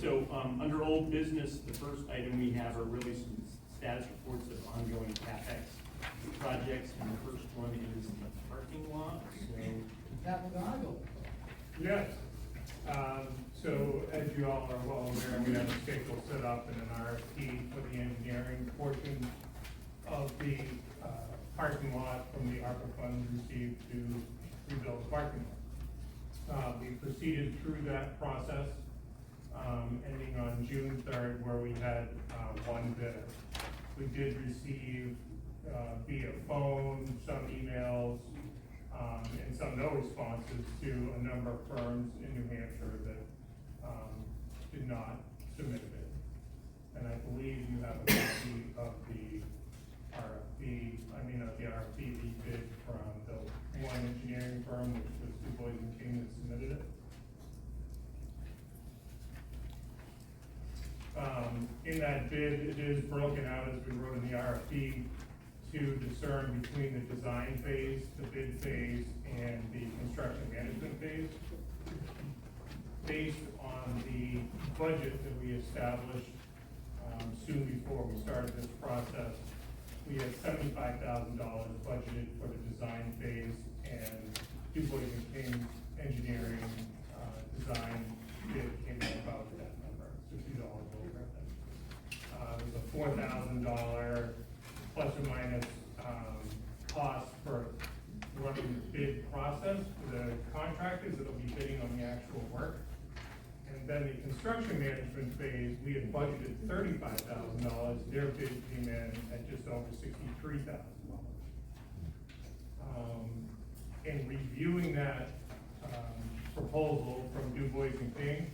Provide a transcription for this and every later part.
So under old business, the first item we have are really some status reports of ongoing CapEx projects, and the first one is the parking lot. So, Captain Argo. Yes. So as you all are well aware, we have a schedule set up in an RFP for the engineering portion of the parking lot from the ARPA funds received to rebuild the parking lot. We proceeded through that process, ending on June 3rd, where we had one bidder. We did receive via phone, some emails, and some no responses to a number of firms in New Hampshire that did not submit a bid. And I believe you have a copy of the RFP we bid from the one engineering firm, which was Du Bois and King, that submitted it. In that bid, it is broken out, as we wrote in the RFP, to discern between the design phase, the bid phase, and the construction management phase. Based on the budget that we established soon before we started this process, we had $75,000 budgeted for the design phase, and Du Bois and King engineering design bid came in about that number, $60 over. There's a $4,000 plus or minus cost for running the bid process for the contractors that'll be bidding on the actual work. And then the construction management phase, we had budgeted $35,000. Their bid came in at just over $63,000. In reviewing that proposal from Du Bois and King,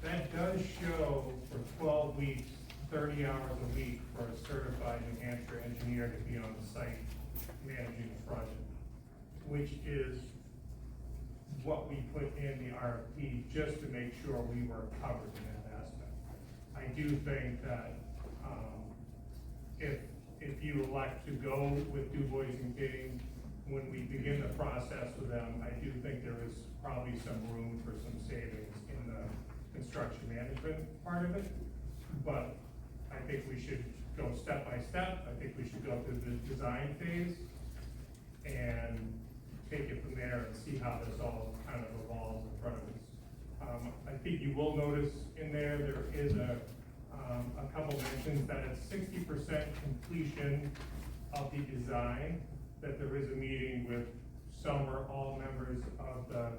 that does show for 12 weeks, 30 hours a week for a certified New Hampshire engineer to be on the site managing the project, which is what we put in the RFP just to make sure we were covered in that aspect. I do think that if you elect to go with Du Bois and King, when we begin the process with them, I do think there is probably some room for some savings in the construction management part of it. But I think we should go step by step. I think we should go through the design phase and take it from there and see how this all kind of evolves in front of us. I think you will notice in there is a couple mentions that it's 60% completion of the design, that there is a meeting with some or all members of the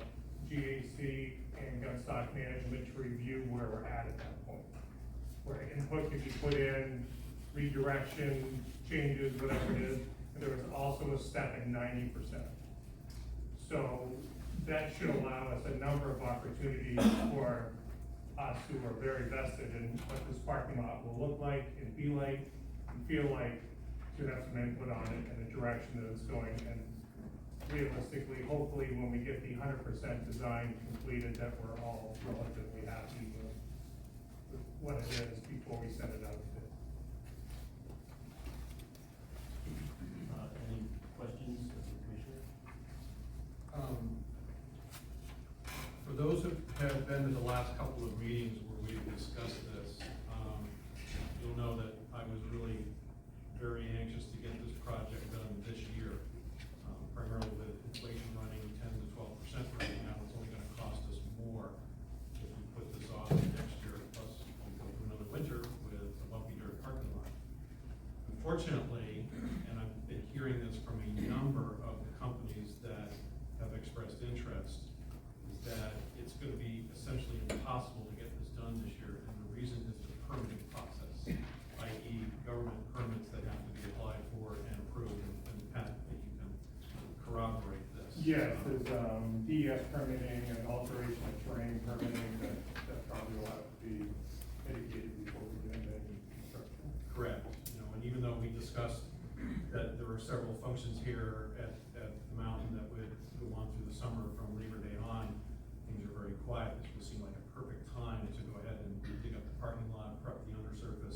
GAC and Gunstock Management to review where we're at that point. Where input can be put in, redirection, changes, whatever it is, and there is also a step at 90%. So that should allow us a number of opportunities for us who are very vested in what this parking lot will look like and be like, and feel like, to have some input on it and the direction that it's going. And realistically, hopefully, when we get the 100% design completed, that we're all relatively happy with what it is before we send it out to bid. Any questions of the commissioner? For those who have been to the last couple of meetings where we've discussed this, you'll know that I was really very anxious to get this project done this year. Primarily with inflation running 10 to 12% right now, it's only going to cost us more if we put this off next year. Plus, we'll go through another winter with a bumpy dirt parking lot. Unfortunately, and I've been hearing this from a number of the companies that have expressed interest, is that it's going to be essentially impossible to get this done this year, and the reason is the permitting process, i.e. government permits that have to be applied for and approved, and Pat, that you can corroborate this. Yes, there's DES permitting and alteration of terrain permitting that probably will have to be mitigated before we get into any construction. Correct. And even though we discussed that there were several functions here at the mountain that would go on through the summer from Labor Day on, things are very quiet. This would seem like a perfect time to go ahead and dig up the parking lot, prep the undersurface,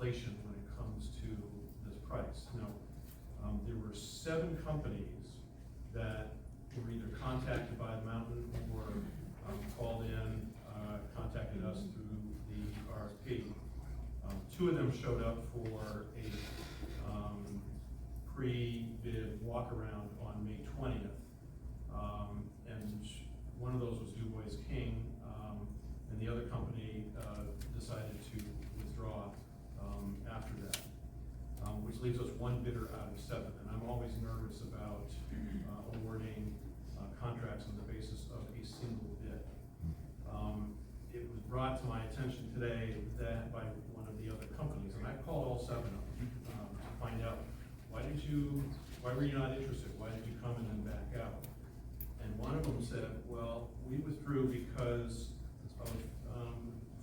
inflation when it comes to this price. Now, there were 7 companies that were either contacted by the mountain or called in, contacted us through the RFP. 2 of them showed up for a pre-bid walk-around on May 20th. And one of those was Du Bois King, and the other company decided to withdraw after that, which leaves us 1 bidder out of 7. And I'm always nervous about awarding contracts on the basis of a single bid. It was brought to my attention today that by one of the other companies, and I called all 7 of them to find out, why were you not interested? Why did you come in and back out? And one of them said, well, we withdrew because of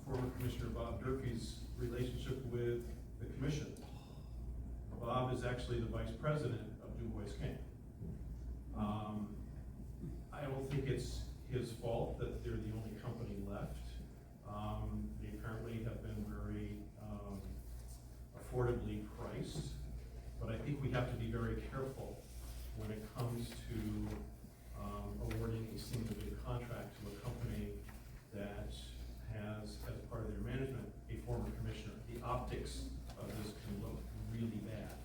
former Commissioner Bob Durkee's relationship with the commission. Bob is actually the vice president of Du Bois King. I don't think it's his fault that they're the only company left. They apparently have been very affordably priced, but I think we have to be very careful when it comes to awarding a single bid contract to a company that has, as part of their management, a former commissioner. The optics of this can look really bad.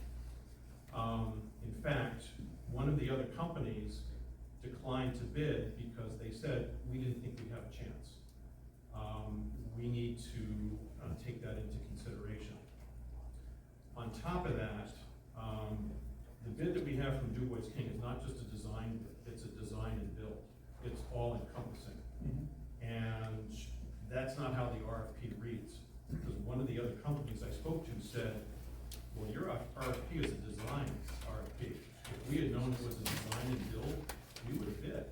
In fact, one of the other companies declined to bid because they said, we didn't think we'd have a chance. We need to take that into consideration. On top of that, the bid that we have from Du Bois King is not just a design bid, it's a design and build. It's all encompassing. And that's not how the RFP reads. Because one of the other companies I spoke to said, well, your RFP is a design RFP. If we had known it was a design and build, we would have bid.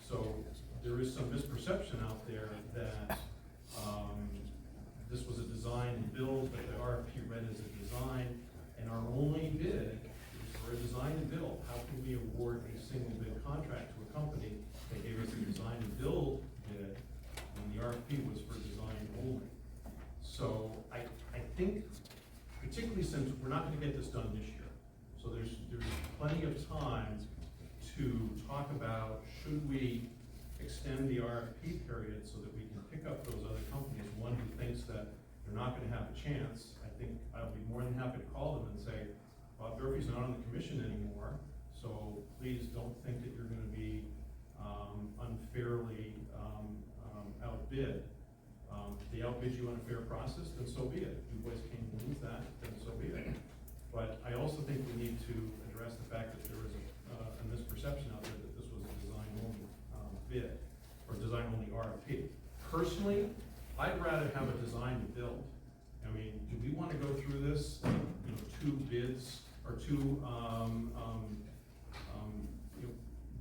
So there is some misperception out there that this was a design and build, but the RFP read as a design, and our only bid is for a design and build. How can we award a single bid contract to a company that gave us a design and build bid when the RFP was for design only? So I think, particularly since we're not gonna get this done this year, so there's plenty of time to talk about, should we extend the RFP period so that we can pick up those other companies, one who thinks that they're not gonna have a chance. I think I'll be more than happy to call them and say, Bob Durkee's not on the commission anymore, so please don't think that you're gonna be unfairly outbid. If they outbid you on a fair process, then so be it. Du Bois King wins that, then so be it. But I also think we need to address the fact that there is a misperception out there that this was a design-only bid, or design-only RFP. Personally, I'd rather have a design to build. I mean, do we want to go through this, 2 bids, or 2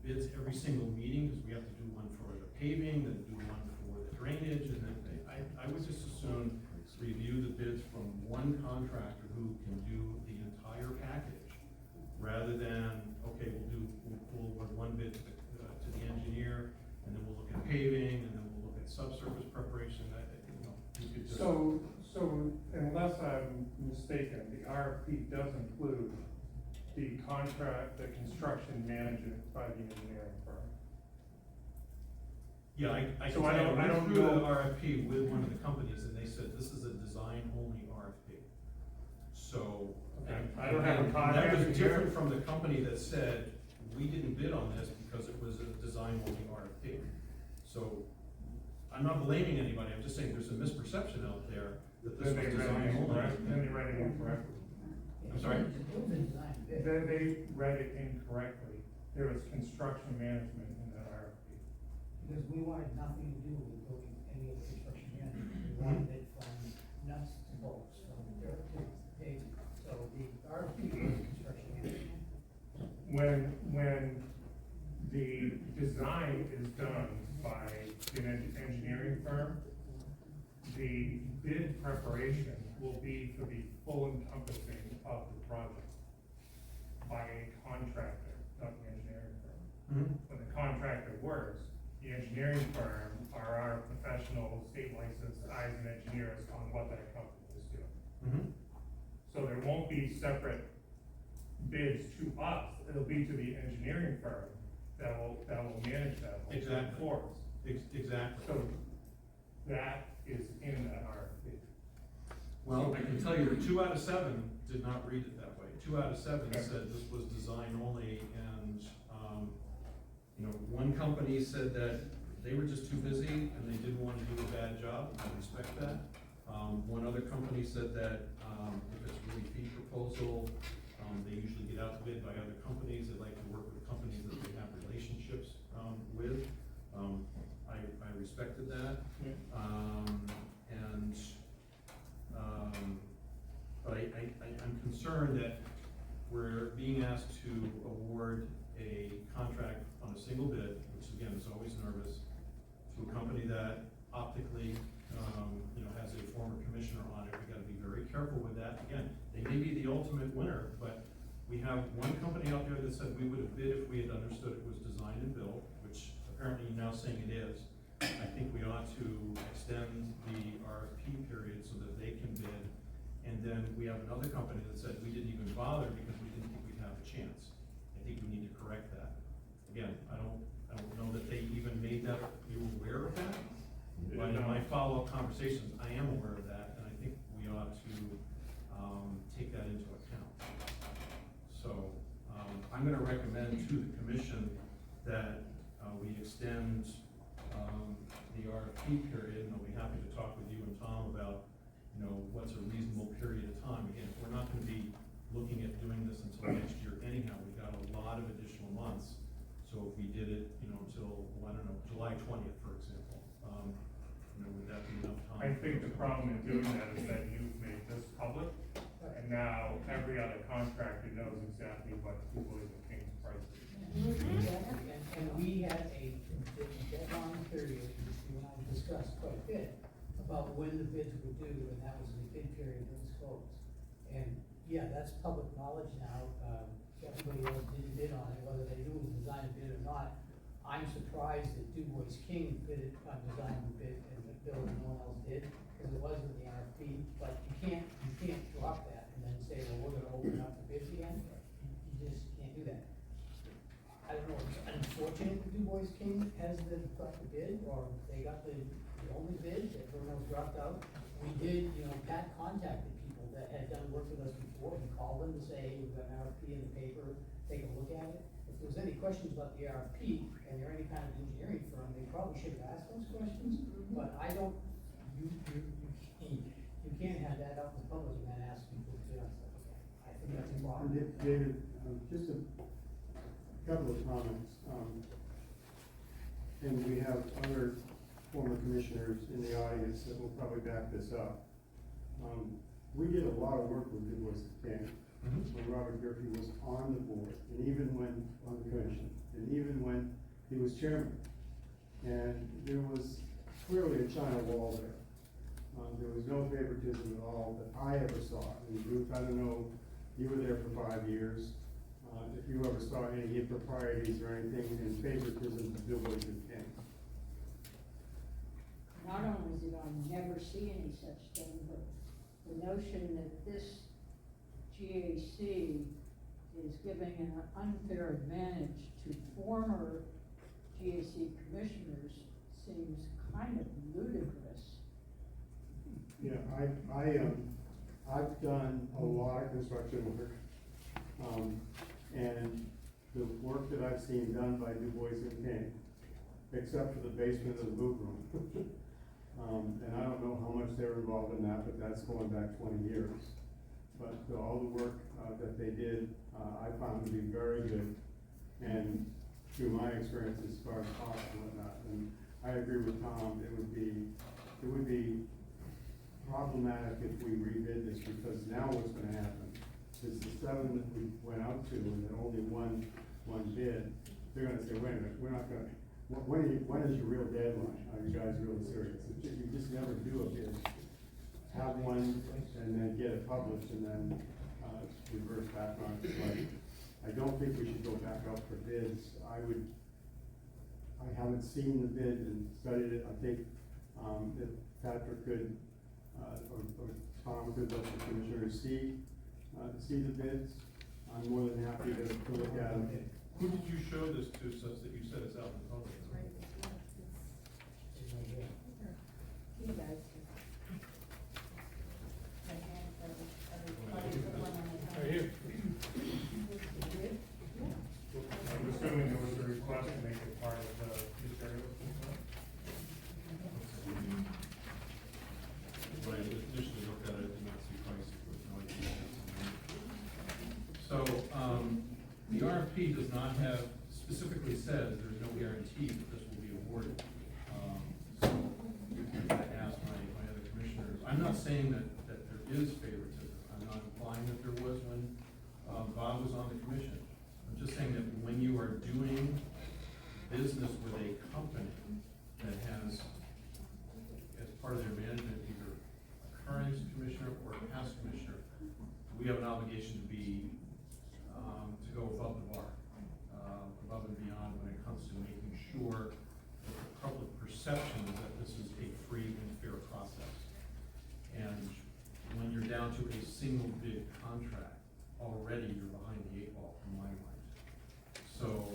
bids every single meeting, because we have to do one for the paving, then do one for the drainage, and then I would just as soon review the bids from one contractor who can do the entire package, rather than, okay, we'll award one bid to the engineer, and then we'll look at paving, and then we'll look at subsurface preparation. You could just. So unless I'm mistaken, the RFP does include the contract, the construction management by the engineering firm. Yeah, I So can tell you, I went through the know. RFP with one of the companies, and they said this is a design-only RFP. So. Okay, I don't have a and contract. that was different from the company that said, we didn't bid on this because it was a design-only RFP. So, I'm not blaming anybody, I'm just saying there's a misperception out there that this Then was they read it design-only. incorrectly. Then they read it incorrectly. I'm sorry? Then they read it incorrectly. There was construction management in that RFP. Because we wanted nothing to do with building any of the construction management. We wanted it from nuts to bolts, from dirt to paving. So the RFP was construction management. When the design is done by an engineering firm, the bid preparation will be for the full encompassing of the project by a contractor, not the engineering firm. When the contractor works, the engineering firm are our professional state licensed eyes and engineers on what that company is doing. be separate bids to us, it'll be to the engineering firm that will manage that whole thing Exactly. for us. Exactly. So that is in that RFP. Well, I can tell you that 2 out of 7 did not read it that way. 2 out of 7 Okay. said this was design only, and, one company said that they were just too busy and they didn't want to do a bad job. I respect that. One other company said that, if it's really fee proposal, they usually get out to bid by other companies. They like to work with companies that they have relationships, with. I respected that. Yeah. But I'm concerned that we're being asked to award a contract on a single bid, which again is always nervous, to a company that optically, has a former commissioner on it. We gotta be very careful with that. Again, they may be the ultimate winner, but we have one company out there that said we would have bid if we had understood it was designed and built, which apparently you're now saying it is. I think we ought to extend the RFP period so that they can bid. And then we have another company that said we didn't even bother because we didn't think we'd have a chance. I think we need to correct that. Again, I don't know that they even made that, you were aware of that? But in my follow-up conversations, I am aware of that, and I think we ought to, take that into account. So, I'm gonna recommend to the commission that, we extend, the RFP period, and I'll be happy to talk with you and Tom about, what's a reasonable period of time. Again, we're not gonna be looking at doing this until next year anyhow. We've got a lot of additional months. So if we did it, until, July 20th, for example, would that be enough time? I think the problem in doing that is that you've made this public, and now every other contractor knows exactly what Du Bois and King's price is. And we had a deadline period, which you and I discussed quite a bit, about when the bids were due, and that was the bid period that was closed. And, yeah, that's public knowledge now, everybody else didn't bid on it, whether they knew it was designed to bid or not. I'm surprised that Du Bois King bid it, designed the bid, and the bill and no one else did, because it wasn't the RFP, but you can't drop that and then say, well, we're gonna open up the bids again. You just can't do that. I don't know, it's unfortunate that Du Bois King got the bid, or they got the only bid, that everyone else dropped out. We did, Pat contacted people that had done work with us before, and called them to say, hey, we've got an RFP in the paper, take a look at it. If there was any questions about the RFP, and they're any kind of engineering firm, they probably should have asked those questions, but I don't, you can't have that out in the public and then ask people to do it. I think that's a problem. David, just a couple of comments. And we have other former commissioners in the audience that will probably back this up. We did a lot of work with Du Bois King when Robert Gerke was on the board, and even when on the commission, and even when he was chairman. And there was clearly a China wall there. There was no favoritism at all that I ever saw. And Ruth, I don't know, you were there for 5 years. If you ever saw any improprieties or anything in favoritism to Du Bois King. Not only did I never see any such thing, but the notion that this GAC is giving an unfair advantage to former GAC commissioners seems kind of ludicrous. Yeah, I've done a lot of construction work. And the work that I've seen done by Du Bois and King, except for the basement of the boot room. And I don't know how much they're involved in that, but that's going back 20 years. But all the work that they did, I found to be very good, and through my experience as far as cost and whatnot. And I agree with Tom, it would be problematic if we rebid this, because now what's gonna happen is the 7 that we went out to, and then only one bid, they're gonna say, wait a minute, we're not gonna, when is your real deadline? Are you guys really serious? You just never do a bid. Have one, and then get it published, and then, reverse back on it. But I don't think we should go back out for bids. I haven't seen the bid and studied it. I think, if Patrick could, or Tom could let the commissioners see, see the bids, I'm more than happy to look at them. Who did you show this to such that you said it's out in public? You guys. Right here. I'm assuming there was a request to make it part of the materials. When I initially looked at it, I did not see prices, but no idea. So, the RFP does not have, specifically says there's no guarantee that this will be awarded. So, I asked my other commissioners, I'm not saying that there is favoritism, I'm not implying that there was when, Bob was on the commission. I'm just saying that when you are doing business with a company that has, as part of their management, either a current commissioner or a past commissioner, we have an obligation to be, to go above the bar, above and beyond when it comes to making sure that the public perception is that this is a free and fair process. And when you're down to a single bid contract, already you're behind the eight ball in my mind. So,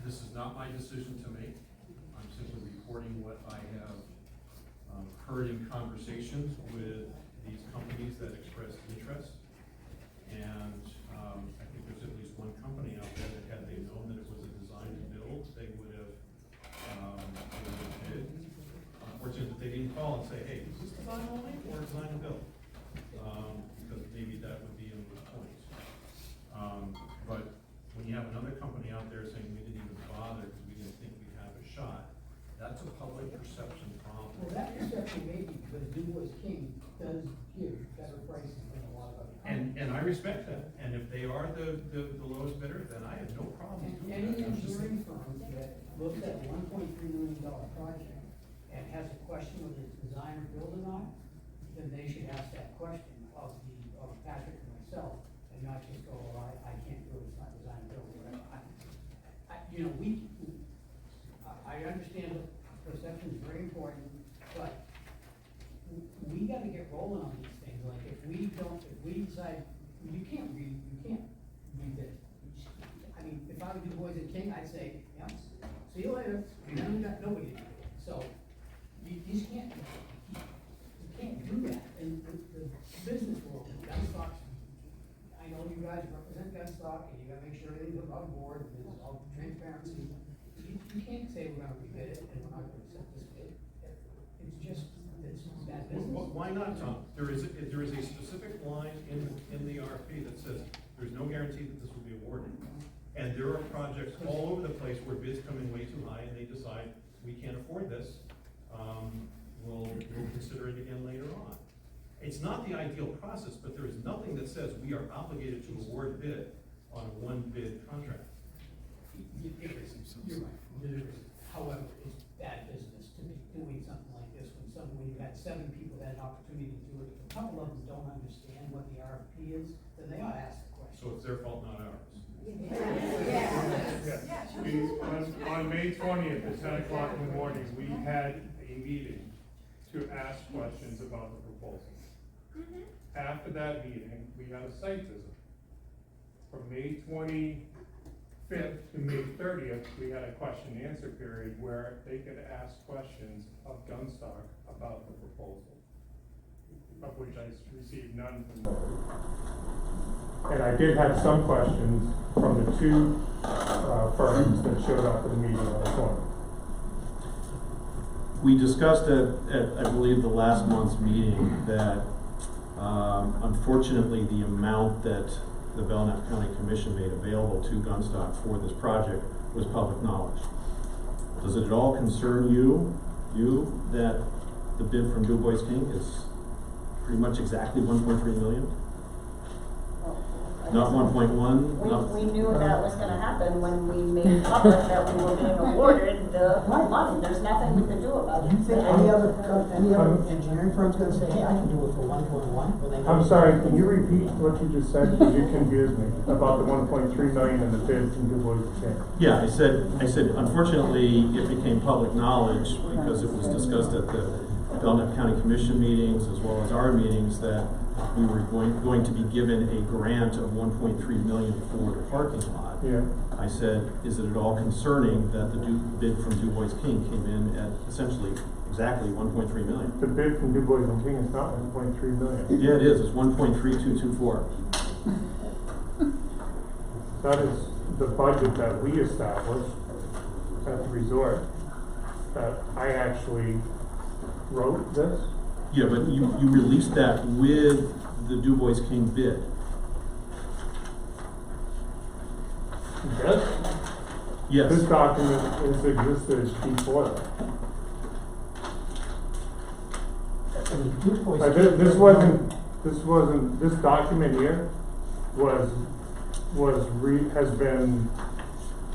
this is not my decision to make. I'm simply reporting what I have heard in conversations with these companies that expressed interest. And I think there's at least one company out there that had they known that it was a design and build, they would have bid. Unfortunately, that they didn't call and say, hey, is this design only or design and build? Because maybe that would be a moot point. But when you have another company out there saying we didn't even bother because we didn't think we'd have a shot, that's a public perception problem. Well, that perception may be because Du Bois King does give better prices than a lot of other companies. And I respect that, and if they are the lowest bidder, then I have no problem And doing any that. I'm just- engineering firm that looks at a $1.3 million project and has a question whether it's design or build or not, then they should ask that question of Patrick and myself, and not just go, well, I can't do it, it's not design or build, or whatever. I understand that perception is very important, but we gotta get rolling on these things. Like, if we decide, you can't read it. I mean, if I would do Boys and King, I'd say, yeah, see you later, and then we got nobody to do it. So, you just can't do that. And the business world, Gunstock, I know you guys represent Gunstock, and you gotta make sure everything's above board, and there's all transparency. You can't say we're gonna rebid it, and we're not gonna accept this bid. It's bad business. Why not, Tom? There is a specific line in the RFP that says there's no guarantee that this will be awarded. And there are projects all over the place where bids come in way too high and they decide, we can't afford this. We'll consider it again later on. It's not the ideal process, but there is nothing that says we are obligated to award bid on a one bid contract. You're right, there is. However, it's bad business to be doing something like this when you had 7 people that had an opportunity to do it. If a couple of them don't understand what the RFP is, then they ought to ask the question. So it's their fault, not ours. On May 20th at 10 o'clock in the morning, we had a meeting to ask questions about the proposal. After that meeting, we had a site visit. From May 25th to May 30th, we had a question and answer period where they could ask questions of Gunstock about the proposal, of which I received none from them. And I did have some questions from the 2 firms that showed up at the meeting on the 20th. We discussed at I believe the last month's meeting that unfortunately the amount that the Belknap County Commission made available to Gunstock for this project was public knowledge. Does it at all concern you that the bid from Du Bois King is pretty much exactly 1.3 million? Not 1.1? We knew that was gonna happen when we made public that we were being awarded the money. There's nothing we can do about Do you it. think any other engineering firm's gonna say, hey, I can do it for 1.1? I'm sorry, can you repeat what you just said, because you confused me about the 1.3 million and the bid from Du Bois King? Yeah, I said, unfortunately, it became public knowledge because it was discussed at the Belknap County Commission meetings as well as our meetings that we were going to be given a grant of 1.3 million for the parking lot. Yeah. I said, is it at all concerning that the bid from Du Bois King came in at essentially exactly 1.3 million? The bid from Du Bois and King is not 1.3 million. Yeah, it is, it's 1.3224. That is the budget that we established at the resort, that I actually wrote this. Yeah, but you released that with the Du Bois King bid. Yes? Yes. This document has existed before that. This document here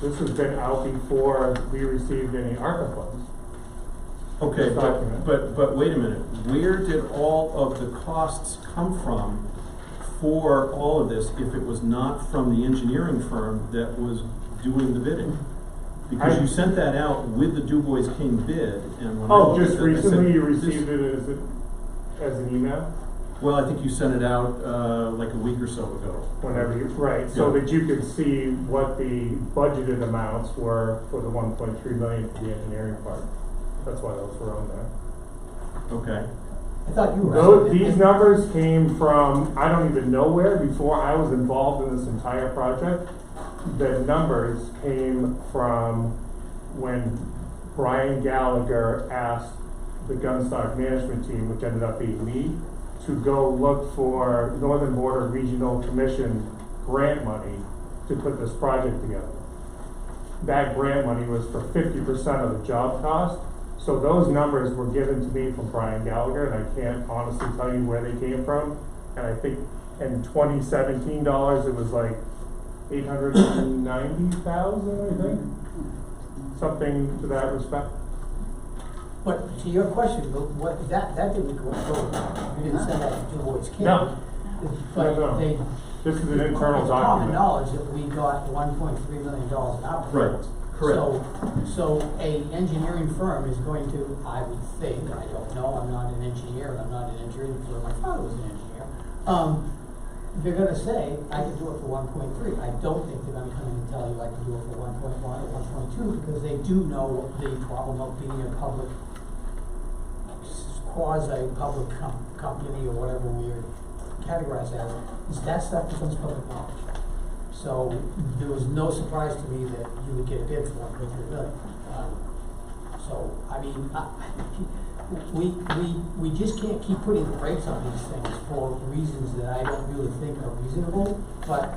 this has been out before we received any ARPA funds. Okay, This document. but wait a minute, where did all of the costs come from for all of this if it was not from the engineering firm that was doing the bidding? Because you sent that out with the Du Bois King bid, and when I Oh, looked just at it, I said, recently you this- received it as an email? Well, I think you sent it out, like a week or so ago. Whenever you, right, so Yeah. that you could see what the budgeted amounts were for the 1.3 million for the engineering part. That's why those were on there. Okay, I thought you were. These numbers came from, I don't even know where, before I was involved in this entire project. The numbers came from when Brian Gallagher asked the Gunstock management team, which ended up being me, to go look for Northern Border Regional Commission grant money to put this project together. That grant money was for 50% of the job cost. So those numbers were given to me from Brian Gallagher, and I can't honestly tell you where they came from. And I think in 2017 dollars, it was like 890,000, I think, something to that respect. But to your question, that didn't go through, you didn't send that to Du Bois King. No. But No. they. This is an internal It's common document. knowledge that we got $1.3 million in output. right, correct. So a engineering firm is going to, I would think, I don't know, I'm not an engineer, I'm not an engineering firm, my father was an engineer. They're gonna say, I can do it for 1.3. I don't think they're gonna come in and tell you I can do it for 1.1 or 1.2, because they do know the problem of being a public, quasi-public company or whatever we're categorized as, is that stuff becomes public knowledge. So there was no surprise to me that you would get a bid for 1.3 million. So, I mean, we just can't keep putting the brakes on these things for reasons that I don't really think are reasonable, but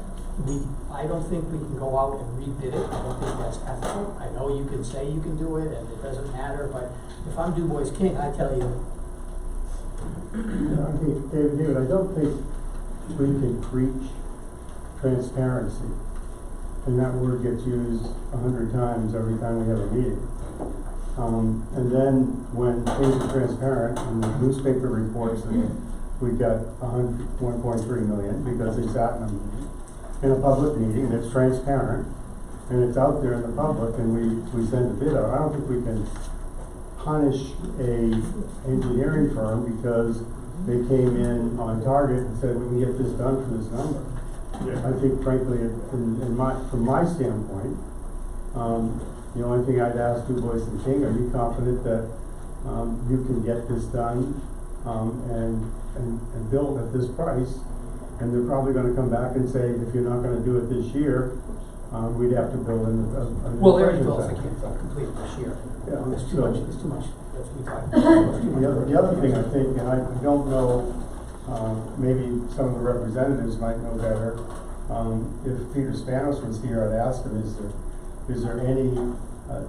I don't think we can go out and rebid it. I don't think that's ethical. I know you can say you can do it and it doesn't matter, but if I'm Du Bois King, I tell you. David, I don't think we can preach transparency, and that word gets used 100 times every time we have a meeting. And then when things are transparent, and the newspaper reports that we've got 1.3 million, because they sat in a public meeting, and it's transparent, and it's out there in the public, and we send a bid out. I don't think we can punish a engineering firm because they came in on target and said, we can get this done for this number. Yeah. I think frankly, from my standpoint, the only thing I'd ask Du Bois and King, are you confident that, you can get this done, and build at this price? And they're probably gonna come back and say, if you're not gonna do it this year, we'd have to build in a Well, they already inflation told us they factor. can't complete it this year. Yeah, There's too so- much, that's we talked about. The other thing I think, and I don't know, maybe some of the representatives might know better, if Peter Spanos was here, I'd ask him, is there any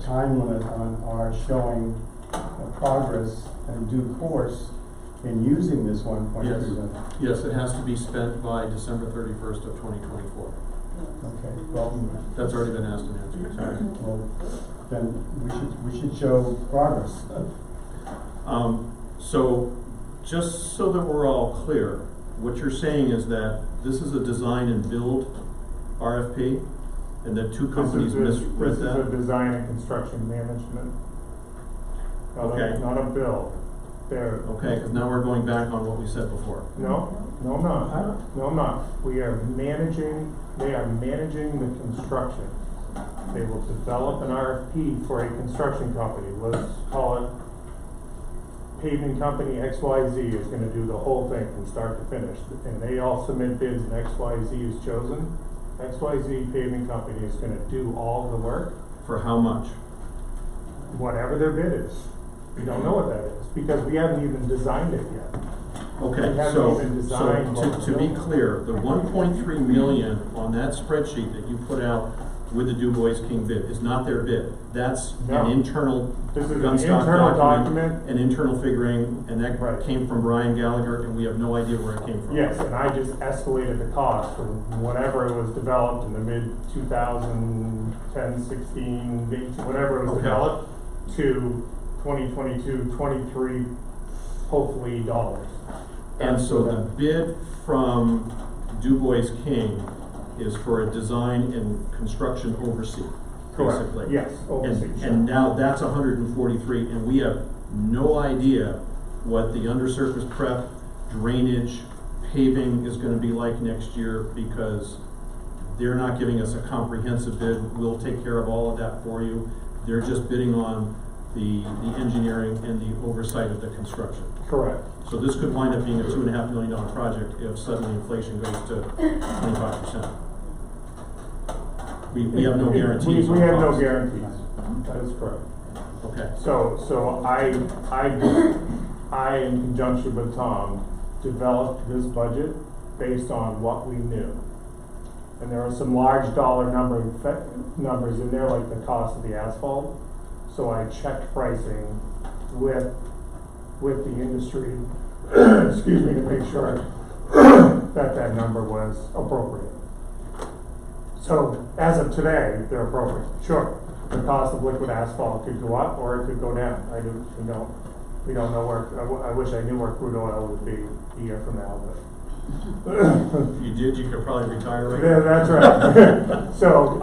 time limit on our showing progress and due course in using this 1.3 Yes. million? Yes, it has to be spent by December 31st of 2024. Okay, well, That's already been asked and answered, sorry. well, then we should show progress. So, just so that we're all clear, what you're saying is that this is a design and build RFP, and that two companies misread that? This is a design and construction management. Okay. Not a bill. They're, Okay, because now we're going back on what we said before. no, I'm not. No, I'm not. They are managing the construction. They will develop an RFP for a construction company, let's call it paving company XYZ is gonna do the whole thing from start to finish. And they all submit bids and XYZ is chosen. XYZ paving company is gonna do all the work, For how much? whatever their bid is. We don't know what that is, because we haven't even designed it yet. Okay, We haven't so, even designed what to we're be doing. clear, the 1.3 million on that spreadsheet that you put out with the Du Bois King bid is not their bid. That's No. an internal This is an Gunstock internal document. an internal figuring, and that Right. came from Brian Gallagher, and we have no idea where it came from. Yes, and I just escalated the cost from whenever it was developed in the mid 2010, 16, 18, whatever it was Okay. developed, to 2022, 23, hopefully dollars. And so the bid from Du Bois King is for a design and construction oversee, Correct. basically. Yes, oversee, sure. And now that's 143, and we have no idea what the undersurface prep, drainage, paving is gonna be like next year, because they're not giving us a comprehensive bid. We'll take care of all of that for you. They're just bidding on the engineering and the oversight of the construction. Correct. So this could wind up being a $2.5 million project if suddenly inflation goes to 25%. We have no guarantees on We have no cost. guarantees, that is correct. Okay, So I, in conjunction with Tom, developed this budget based on what we knew. And there are some large dollar numbers in there, like the cost of the asphalt. So I checked pricing with the industry, excuse me, to make sure that number was appropriate. So as of today, they're appropriate. Sure, the cost of liquid asphalt could go up or it could go down. We don't know where, I wish I knew where crude oil would be a year from now, but. if you did, you could probably retire right Yeah, now. that's right. So,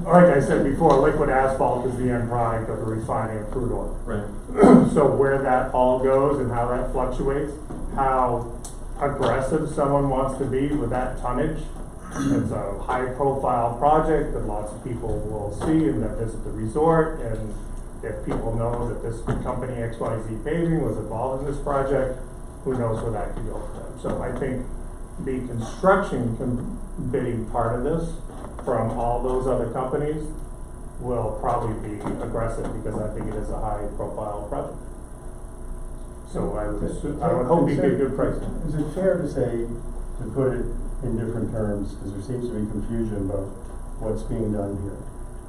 like I said before, liquid asphalt is the end product of the refining of crude oil. Right, So where that all goes and how that fluctuates, how aggressive someone wants to be with that tonnage. It's a high-profile project that lots of people will see and that visit the resort, and if people know that this company XYZ Paving was involved in this project, who knows where that could go for them. So I think the construction bidding part of this from all those other companies will probably be aggressive, because I think it is a high-profile project. So I would hope you get good pricing. Is it fair to say, to put it in different terms, because there seems to be confusion about what's being done here?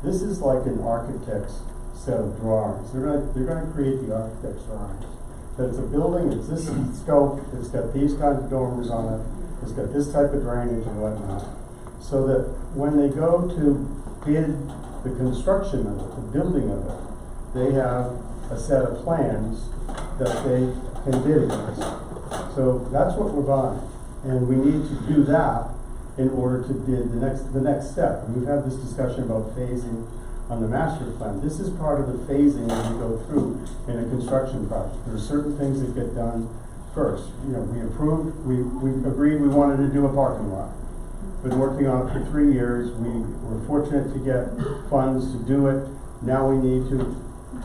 This is like an architect's set of drawings. They're gonna create the architect's drawings. That it's a building, it's this scope, it's got these kinds of dormers on it, it's got this type of drainage and whatnot. So that when they go to bid the construction of it, the building of it, they have a set of plans that they can bid against. So that's what we're buying. And we need to do that in order to bid the next step. And we've had this discussion about phasing on the master plan. This is part of the phasing that we go through in a construction project. There are certain things that get done first. You know, we agreed we wanted to do a parking lot. Been working on it for 3 years. We were fortunate to get funds to do it. Now we need to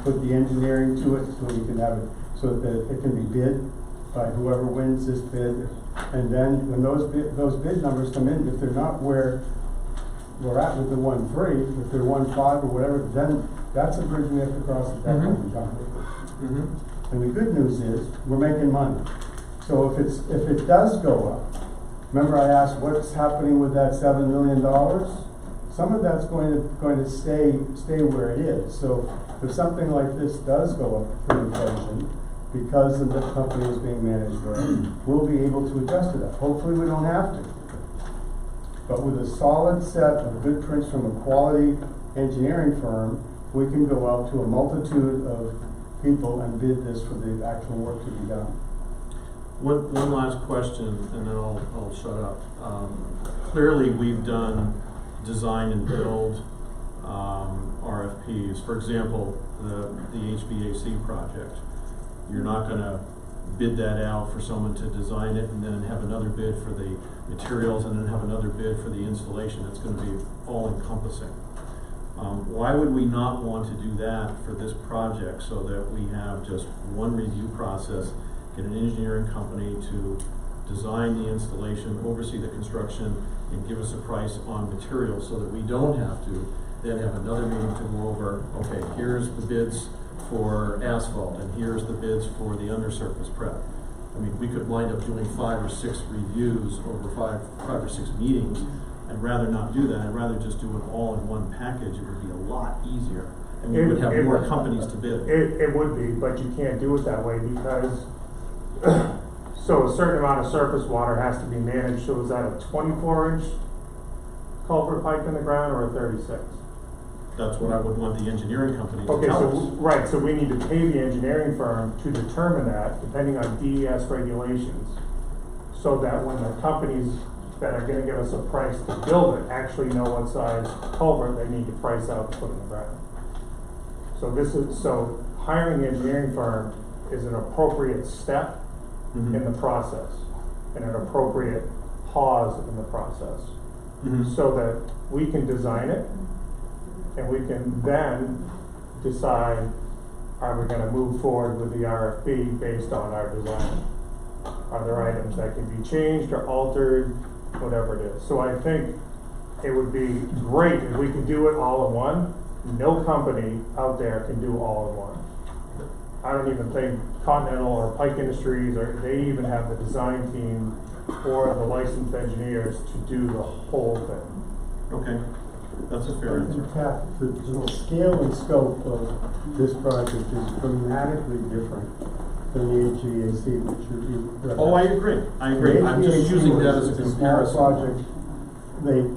put the engineering to it so we can have it, so that it can be bid by whoever wins this bid. And then when those bid numbers come in, if they're not where we're at with the 1.3, if they're 1.5 or whatever, then that's a bridge we have to cross at that point in time. And the good news is, we're making money. So if it does go up, remember I asked what's happening with that $7 million? Some of that's going to stay where it is. So if something like this does go up for inflation, because the company is being managed well, we'll be able to adjust to that. Hopefully we don't have to. But with a solid set of good prints from a quality engineering firm, we can go out to a multitude of people and bid this for the actual work to be done. one last question, and then I'll shut up. Clearly, we've done design and build, RFPs. For example, the HVAC project. You're not gonna bid that out for someone to design it, and then have another bid for the materials, and then have another bid for the installation. That's gonna be all encompassing. Why would we not want to do that for this project, so that we have just one review process, get an engineering company to design the installation, oversee the construction, and give us a price on materials, so that we don't have to then have another meeting to go over, okay, here's the bids for asphalt, and here's the bids for the undersurface prep. I mean, we could wind up doing 5 or 6 reviews over five or six meetings. I'd rather not do that. I'd rather just do it all in one package. It would be a lot easier, and we would have more companies to bid. It would be, but you can't do it that way because, so a certain amount of surface water has to be managed. So is that a 24-inch culvert pipe in the ground or a 36? That's what I would want the engineering company to Okay, tell us. so, right, so we need to pay the engineering firm to determine that, depending on DES regulations, so that when the companies that are gonna give us a price to build it actually know what size culvert they need to price out to put in the ground. So hiring the engineering firm is an appropriate step Mhm. in the process, and an appropriate pause in the process, Mhm. so that we can design it, and we can then decide, are we gonna move forward with the RFP based on our design? Are there items that can be changed or altered, whatever it is? So I think it would be great if we could do it all in one. No company out there can do all in one. I don't even think Continental or Pike Industries, or they even have the design team or the licensed engineers to do the whole thing. Okay, that's a fair answer. In fact, the scale and scope of this project is dramatically different than the HVAC, which you. Oh, I agree. I'm just using that as a comparison. Project.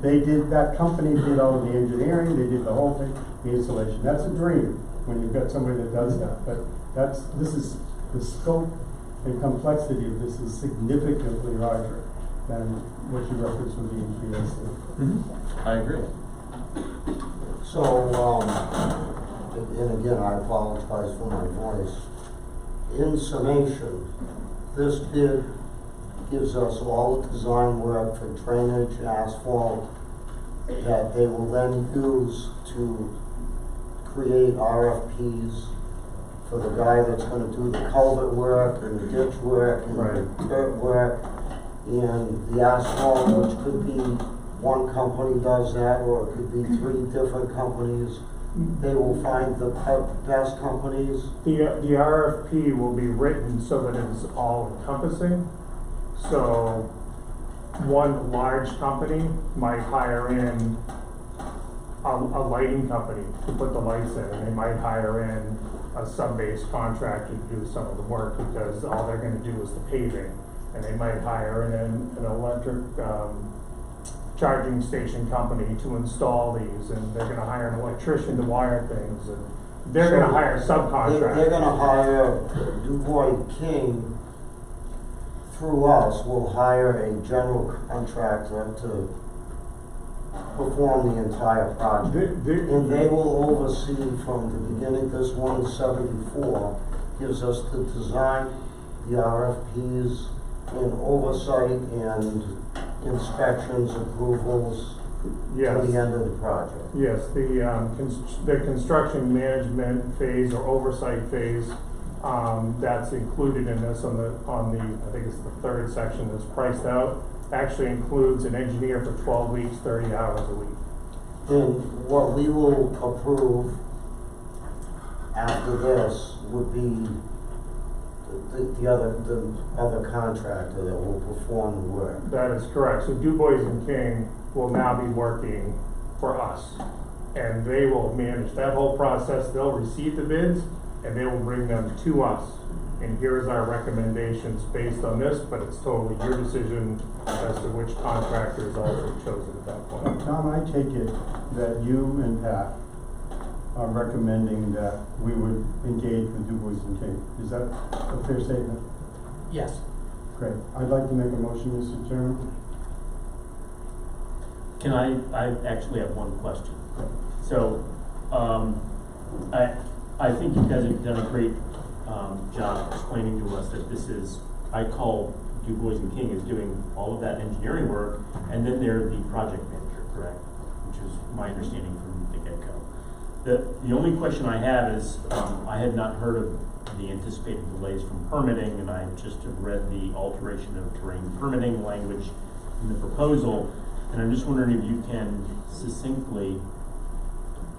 They did, that company did all of the engineering, they did the whole thing, the installation. That's a dream when you've got somebody that does that, but this is, the scope and complexity of this is significantly larger than what you referenced with the HVAC. Mhm. I agree. So, and again, I apologize for my voice. In summation, this bid gives us all the design work for drainage, asphalt, that they will then use to create RFPs for the guy that's gonna do the culvert work and the ditch work and the dirt work and the asphalt, which could be one company does that, or it could be 3 different companies. They will find the best companies. The RFP will be written so that it's all encompassing. So one large company might hire in a lighting company to put the lights in, and they might hire in a sub-based contractor to do some of the work because all they're gonna do is the paving. And they might hire in an electric, charging station company to install these, and they're gonna hire an electrician to wire things, and they're gonna hire subcontractors. They're gonna hire DuBois King, through us, will hire a general contractor to perform the entire project. And they will oversee from the beginning, this 174 gives us the design, the RFPs, and oversight and inspections, approvals, Yes. to the end of the project. Yes, the construction management phase or oversight phase, that's included in this on the, I think it's the 3rd section that's priced out, actually includes an engineer for 12 weeks, 30 hours a week. Then what we will approve after this would be the other contractor that will perform the work. That is correct. So DuBois and King will now be working for us. And they will manage that whole process. They'll receive the bids and they will bring them to us. And here's our recommendations based on this, but it's totally your decision as to which contractor is also chosen at that point. Tom, I take it that you and Pat are recommending that we would engage with DuBois and King. Is that a fair statement? Yes. Great. I'd like to make a motion, Mr. Chairman. Can I actually have one question. So, I think you guys have done a great job explaining to us that this is, I call Du Bois and King is doing all of that engineering work, and then they're the project manager, correct? Which is my understanding from the get-go. The only question I have is, I had not heard of the anticipated delays from permitting, and I just have read the alteration of terrain permitting language in the proposal, and I'm just wondering if you can succinctly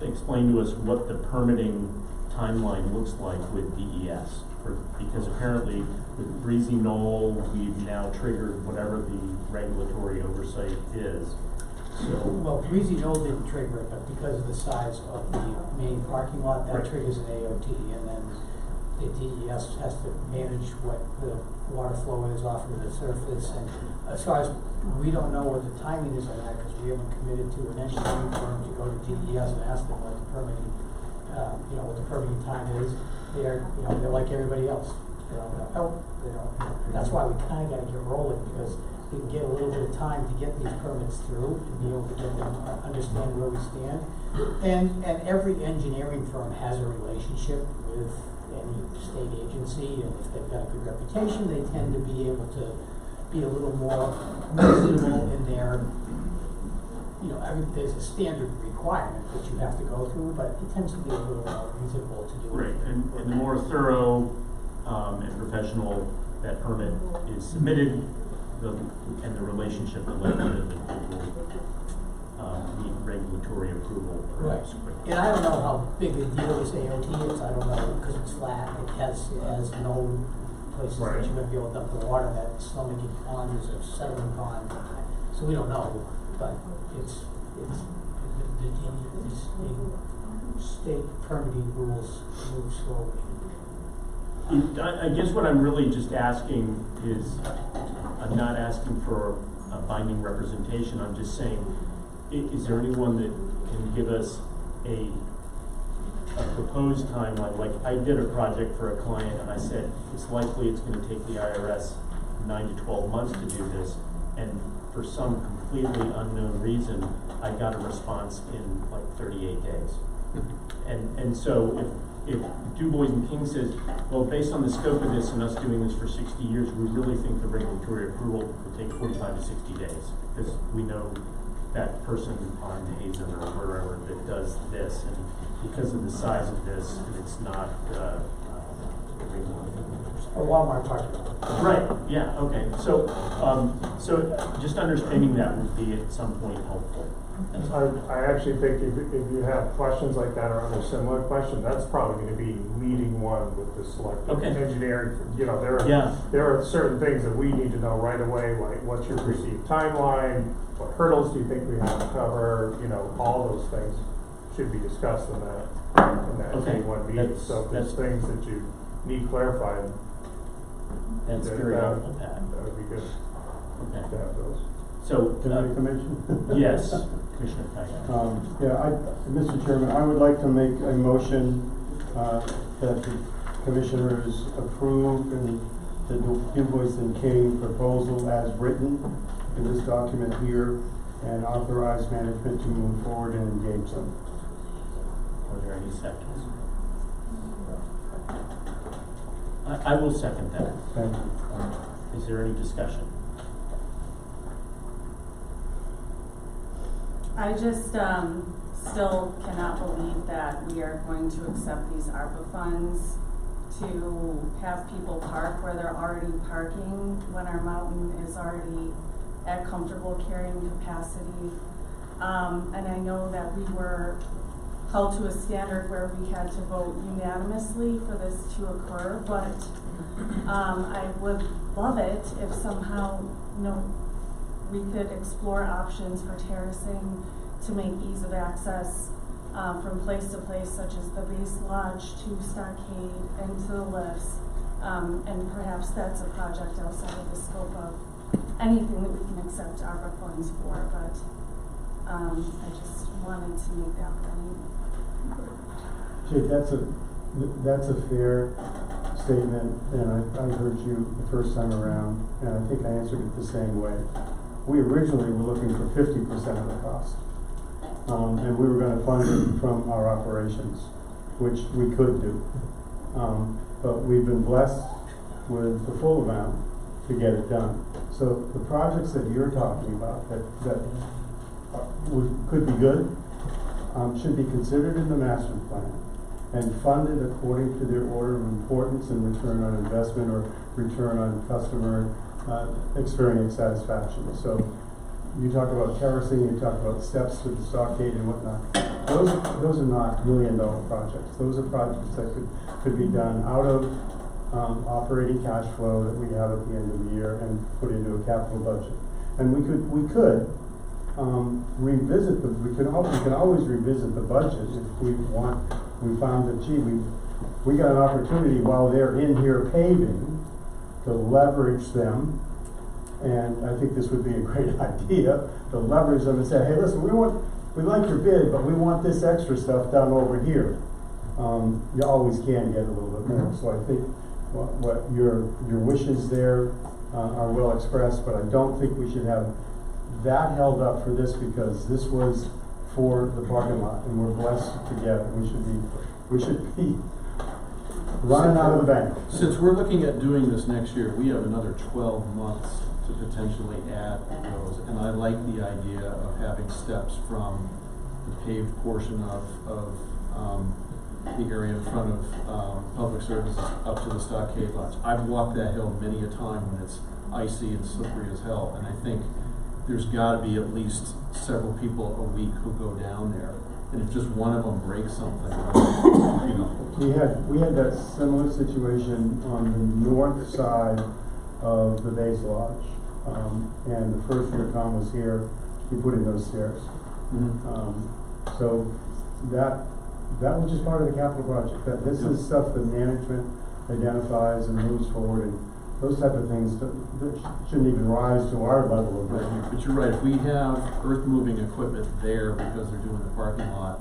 explain to us what the permitting timeline looks like with DES. Because apparently with Breezy Knoll, we've now triggered whatever the regulatory oversight is. So, Well, Breezy Knoll didn't trigger it, but because of the size of the main parking lot, that Right. triggers an AOT, and then the DES has to manage what the water flow is off of the surface, and as far as, we don't know what the timing is on that, because we haven't committed to an engineering firm to go to DES and ask them what the permitting, what the permitting time is. They're like everybody else, they don't know help, they don't, that's why we kinda gotta get rolling, because we can get a little bit of time to get these permits through, and be able to get them, understand where we stand. And every engineering firm has a relationship with any state agency, and if they've got a good reputation, they tend to be able to be a little more reasonable in their, there's a standard requirement that you have to go through, but it tends to be a little more reasonable to do. right, and the more thorough, and professional that permit is submitted, and the relationship, the likelihood that it will, meet regulatory approval perhaps quickly. And I don't know how big a deal this AOT is, I don't know, because it's flat, it has no places that Right. you're gonna be able to dump the water, that Slumming Pond is a settling pond, so we don't know, but it's the state permitting rules move slowly. I guess what I'm really just asking is, I'm not asking for a binding representation, I'm just saying, is there anyone that can give us a proposed timeline? Like, I did a project for a client and I said, it's likely it's gonna take the IRS 9 to 12 months to do this, and for some completely unknown reason, I got a response in like 38 days. And so if Du Bois and King says, well, based on the scope of this and us doing this for 60 years, we really think the regulatory approval will take 45 to 60 days. Because we know that person on Hazen or wherever that does this, and because of the size of this, and it's not, A Walmart parking lot. right, yeah, okay, so just understanding that would be at some point helpful. I actually think if you have questions like that or other similar questions, that's probably gonna be meeting one with the select Okay. engineering, Yeah. there are certain things that we need to know right away, like what's your perceived timeline, what hurdles do you think we have to cover, all those things should be discussed in that Okay. one meeting, so if there's things that you need clarified, That's that- very that- helpful, Pat. that would be good to Okay, have those. so, Can I mention? yes, Commissioner Kyle. Mr. Chairman, I would like to make a motion, that the commissioners approve the Du Bois and King proposal as written in this document here, and authorize management to move forward and engage them. Are there any seconds? I will second that. Thank you. Is there any discussion? I just, still cannot believe that we are going to accept these ARPA funds to have people park where they're already parking when our mountain is already at comfortable carrying capacity. And I know that we were held to a standard where we had to vote unanimously for this to occur, but, I would love it if somehow, we could explore options for terracing to make ease of access, from place to place, such as the base lodge to Stockade and to the lifts. And perhaps that's a project outside of the scope of anything that we can accept ARPA funds for, but, I just wanted to make that point. Jake, that's a fair statement, and I heard you the first time around, and I think I answered it the same way. We originally were looking for 50% of the cost, and we were gonna fund it from our operations, which we could do. but we've been blessed with the full amount to get it done. So the projects that you're talking about, that could be good, should be considered in the master plan and funded according to their order of importance and return on investment or return on customer experience satisfaction. So you talk about terracing, you talk about steps to the stockade and whatnot. Those are not million-dollar projects. Those are projects that could be done out of operating cash flow that we have at the end of the year and put into a capital budget. And we could revisit we can always revisit the budget if we found that, gee, we got an opportunity while they're in here paving to leverage them. And I think this would be a great idea, to leverage them and say, hey, listen, we like your bid, but we want this extra stuff done over here. You always can get a little bit more. So I think what your wishes there are well expressed, but I don't think we should have that held up for this, because this was for the parking lot and we're blessed to get it. We should be running out of the bank. Since we're looking at doing this next year, we have another 12 months to potentially add those. And I like the idea of having steps from the paved portion of the area in front of public services up to the stockade lots. I've walked that hill many a time when it's icy and slippery as hell, and I think there's gotta be at least several people a week who go down there. And if just one of them breaks something, you know. We had that similar situation on the north side of the base lodge. And the first year Tom was here, he put in those stairs. So that was just part of the capital project. This is stuff that management identifies and moves forward, and those type of things that shouldn't even rise to our level of. Right, but you're right, if we have earth moving equipment there because they're doing the parking lot,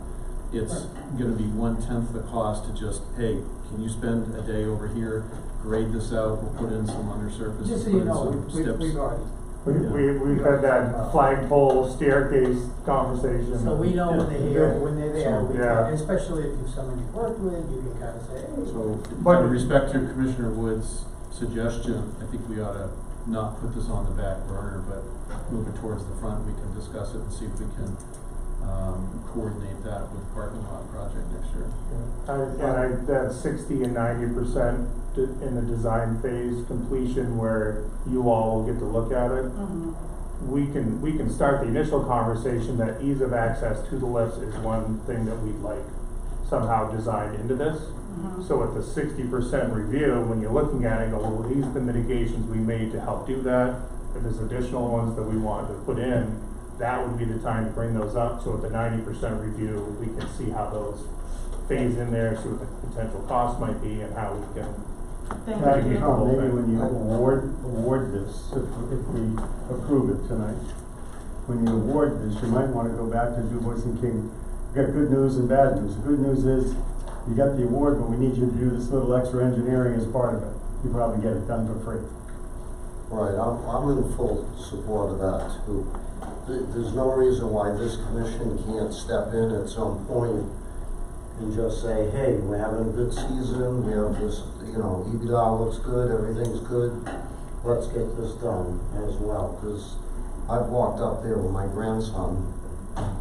it's gonna be 1/10 the cost to just, hey, can you spend a day over here, grade this out, we'll put in some undersurface, Just so put you in know, some steps. we've already, We've had that flagpole staircase conversation. so we know when they're here, when they're there, So, yeah. especially if you're someone you worked with, you can kind of say, hey. So, But- with respect to Commissioner Wood's suggestion, I think we ought to not put this on the back burner, but move it towards the front. We can discuss it and see if we can, coordinate that with the parking lot project next year. That 60 and 90% in the design phase completion where you all will get to look at it. We can start the initial conversation that ease of access to the lifts is one thing that we'd like somehow designed into this. So at the 60% review, when you're looking at it, go, well, these are the mitigations we made to help do that. If there's additional ones that we want to put in, that would be the time to bring those up. So at the 90% review, we can see how those phase in there, see what the potential cost might be and how we can. Thank Maybe you. when you award this, if we approve it tonight, when you award this, you might wanna go back to Du Bois and King. You got good news and bad news. The good news is, you got the award, but we need you to do this little extra engineering as part of it. You probably get it done for free. Right, I'm in full support of that too. There's no reason why this commission can't step in at some point and just say, hey, we're having a good season, we have this, EBITDA looks good, everything's good, let's get this done as well. Cause I've walked up there with my grandson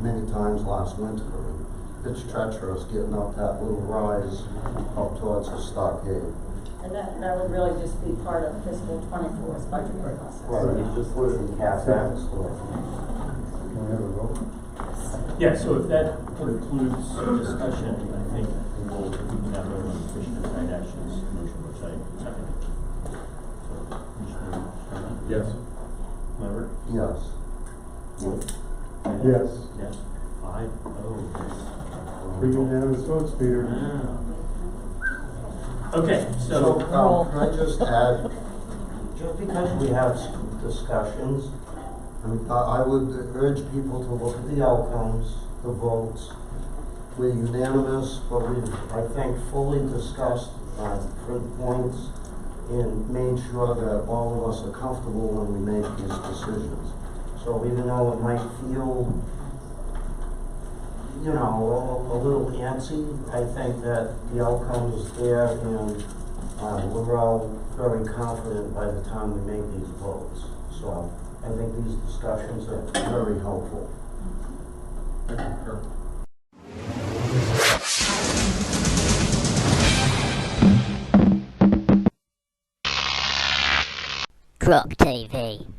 many times last winter, and it's treacherous getting up that little rise up towards the stockade. And that would really just be part of fiscal 24's budget process. Right, you just put it in CapEx, so. Can we have a vote? Yeah, so if that concludes discussion, I think we can have a Commissioner Knight actions motion, which I second. So, Commissioner Sherman? Yes. Lambert? Yes. Wolf? Yes. Yes. 5-0. Three unanimous votes, Peter. Okay, so. Can I just add, just because we have some discussions, I would urge people to look at the outcomes, the votes. We're unanimous, but we've, I think, fully discussed different points and made sure that all of us are comfortable when we make these decisions. So even though it might feel, a little antsy, I think that the outcome is there, and we're all very confident by the time we make these votes. So I think these discussions are very helpful. Croc TV.